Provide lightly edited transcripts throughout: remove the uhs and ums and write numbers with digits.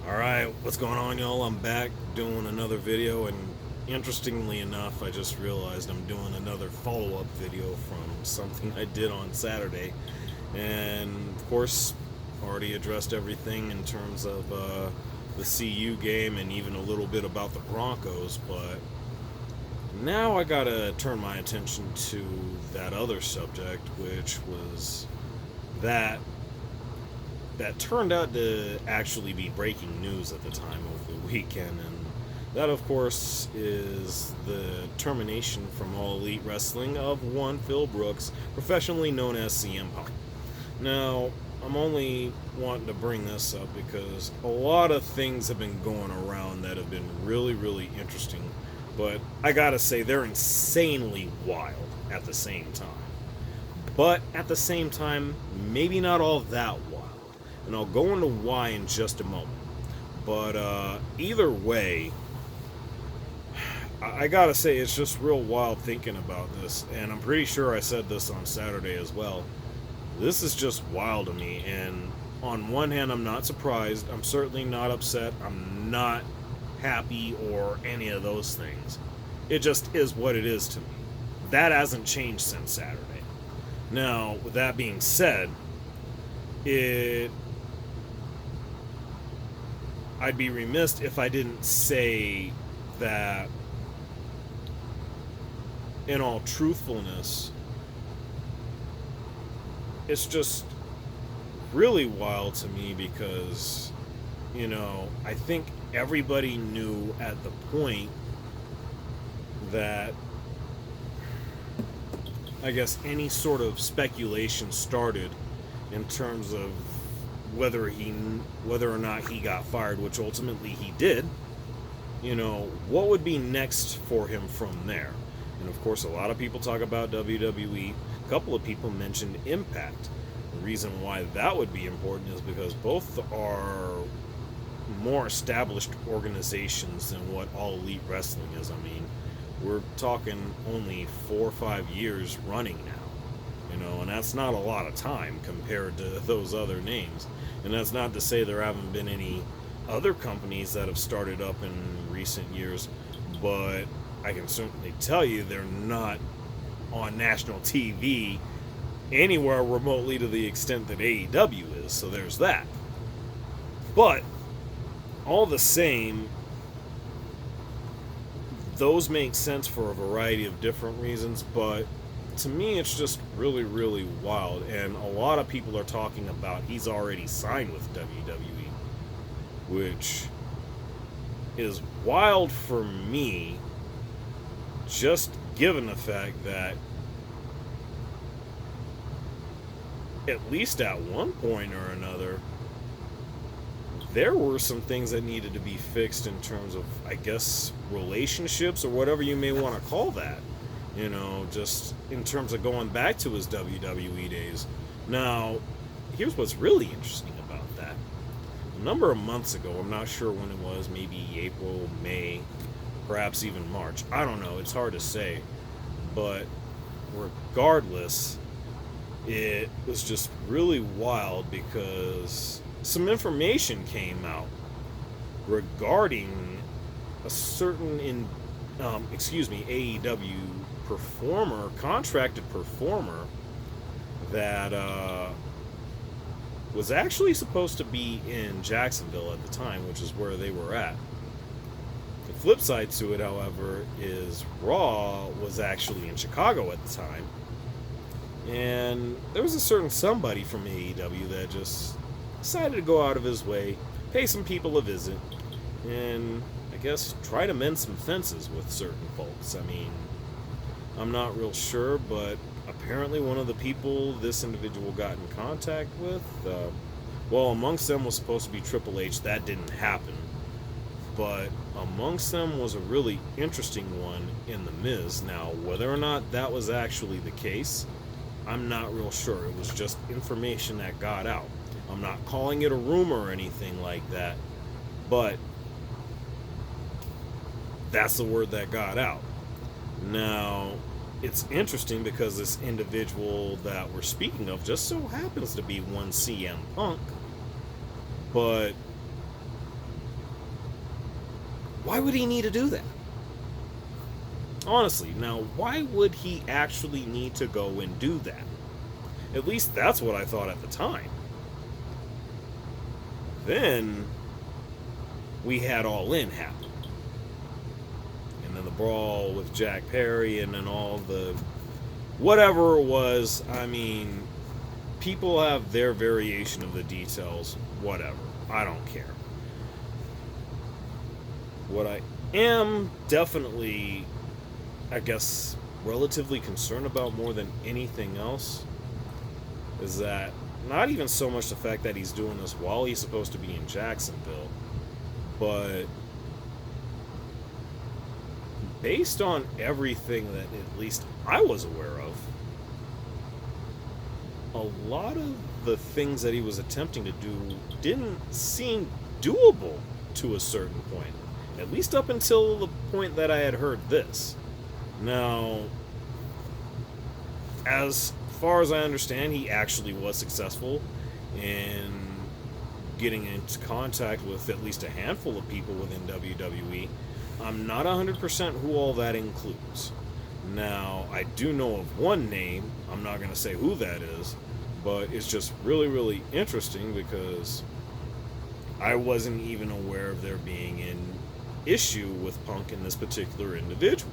Alright, what's going on, y'all? I'm back doing another video, and interestingly enough, I just realized I'm doing another follow up video from something I did on Saturday. And of course, already addressed everything in terms of the CU game and even a little bit about the Broncos, but now I gotta turn my attention to that other subject, which was that that turned out to actually be breaking news at the time over the weekend, and that, of course, is the termination from All Elite Wrestling of one Phil Brooks, professionally known as CM Punk. Now, I'm only wanting to bring this up because a lot of things have been going around that have been really, really interesting, but I gotta say, they're insanely wild at the same time. But at the same time, maybe not all that wild. And I'll go into why in just a moment. But either way, I gotta say, it's just real wild thinking about this. And I'm pretty sure I said this on Saturday as well. This is just wild to me. And on one hand, I'm not surprised. I'm certainly not upset. I'm not happy or any of those things. It just is what it is to me. That hasn't changed since Saturday. Now, with that being said, it I'd be remiss if I didn't say that, in all truthfulness, it's just really wild to me because, I think everybody knew at the point that, I guess, any sort of speculation started in terms of whether or not he got fired, which ultimately he did. What would be next for him from there? And of course, a lot of people talk about WWE. A couple of people mentioned Impact. The reason why that would be important is because both are more established organizations than what All Elite Wrestling is. I mean, we're talking only 4 or 5 years running now. And that's not a lot of time compared to those other names. And that's not to say there haven't been any other companies that have started up in recent years, but I can certainly tell you they're not on national TV anywhere remotely to the extent that AEW is, so there's that. But all the same, those make sense for a variety of different reasons, but to me, it's just really, really wild. And a lot of people are talking about he's already signed with WWE, which is wild for me, just given the fact that at least at one point or another, there were some things that needed to be fixed in terms of, I guess, relationships or whatever you may want to call that. Just in terms of going back to his WWE days. Now, here's what's really interesting about that. A number of months ago, I'm not sure when it was, maybe April, May, perhaps even March. I don't know, it's hard to say. But regardless, it was just really wild because some information came out regarding a certain AEW contracted performer that was actually supposed to be in Jacksonville at the time, which is where they were at. The flip side to it, however, is Raw was actually in Chicago at the time, and there was a certain somebody from AEW that just decided to go out of his way, pay some people a visit, and I guess try to mend some fences with certain folks. I mean, I'm not real sure, but apparently one of the people this individual got in contact with, amongst them was supposed to be Triple H. That didn't happen. But amongst them was a really interesting one in The Miz. Now, whether or not that was actually the case, I'm not real sure. It was just information that got out. I'm not calling it a rumor or anything like that, but that's the word that got out. Now, it's interesting because this individual that we're speaking of just so happens to be one CM Punk, but Why would he need to do that? Honestly, now, why would he actually need to go and do that? At least that's what I thought at the time. Then we had All In happen. And then the brawl with Jack Perry, and then all the whatever it was. I mean, people have their variation of the details. Whatever. I don't care. What I am definitely, I guess, relatively concerned about more than anything else is that not even so much the fact that he's doing this while he's supposed to be in Jacksonville, but based on everything that at least I was aware of, a lot of the things that he was attempting to do didn't seem doable to a certain point. At least up until the point that I had heard this. Now, as far as I understand, he actually was successful in getting into contact with at least a handful of people within WWE. I'm not 100% who all that includes. Now, I do know of one name. I'm not going to say who that is, but it's just really, really interesting because I wasn't even aware of there being an issue with Punk and this particular individual.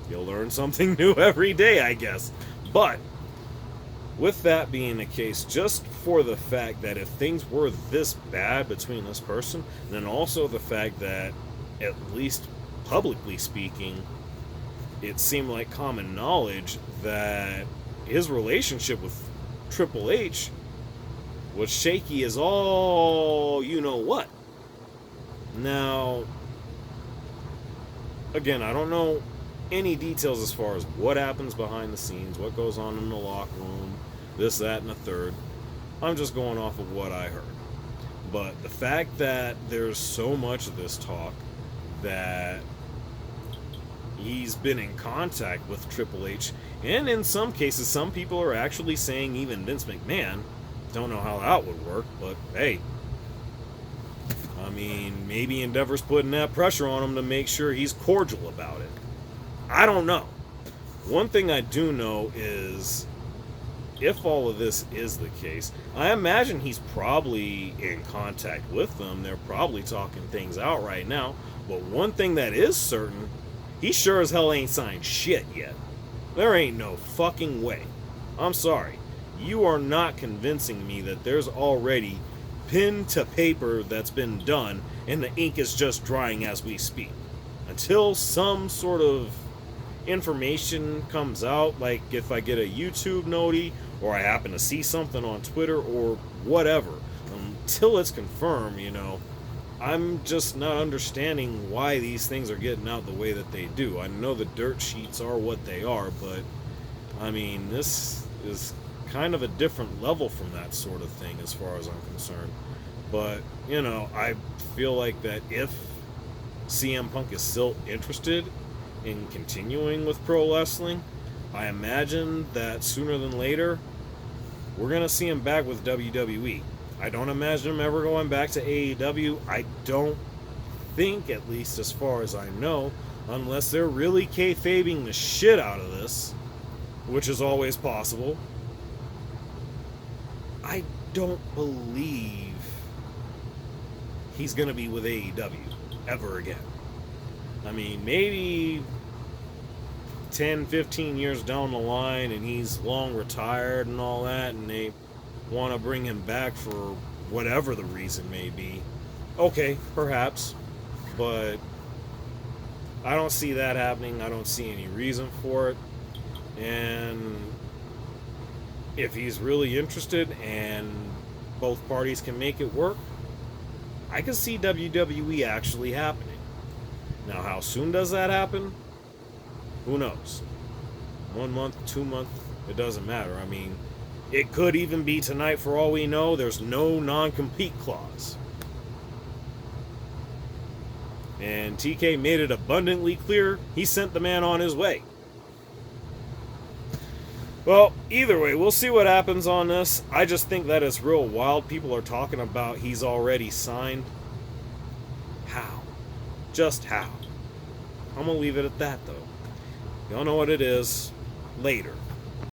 You'll learn something new every day, I guess. But with that being the case, just for the fact that if things were this bad between this person, then also the fact that, at least publicly speaking, it seemed like common knowledge that his relationship with Triple H was shaky as all you know what. Now, again, I don't know any details as far as what happens behind the scenes, what goes on in the locker room, this, that, and the third. I'm just going off of what I heard. But the fact that there's so much of this talk that he's been in contact with Triple H, and in some cases, some people are actually saying even Vince McMahon. Don't know how that would work, but hey. I mean, maybe Endeavor's putting that pressure on him to make sure he's cordial about it. I don't know. One thing I do know is, if all of this is the case, I imagine he's probably in contact with them. They're probably talking things out right now. But one thing that is certain, he sure as hell ain't signed shit yet. There ain't no fucking way. I'm sorry. You are not convincing me that there's already pen to paper that's been done and the ink is just drying as we speak. Until some sort of information comes out, like if I get a YouTube noti or I happen to see something on Twitter or whatever, until it's confirmed, I'm just not understanding why these things are getting out the way that they do. I know the dirt sheets are what they are, but I mean, this is kind of a different level from that sort of thing as far as I'm concerned. But, I feel like that if CM Punk is still interested in continuing with pro wrestling, I imagine that sooner than later, we're going to see him back with WWE. I don't imagine him ever going back to AEW. I don't think, at least as far as I know, unless they're really kayfabing the shit out of this, which is always possible, I don't believe he's going to be with AEW ever again. I mean, maybe 10, 15 years down the line and he's long retired and all that, and they want to bring him back for whatever the reason may be. Okay, perhaps. But I don't see that happening. I don't see any reason for it. And if he's really interested and both parties can make it work, I can see WWE actually happening. Now, how soon does that happen? Who knows? 1 month, 2 months, it doesn't matter. I mean, it could even be tonight for all we know. There's no non-compete clause. And TK made it abundantly clear he sent the man on his way. Well, either way, we'll see what happens on this. I just think that it's real wild. People are talking about he's already signed. How? Just how. I'm gonna leave it at that though. Y'all know what it is. Later.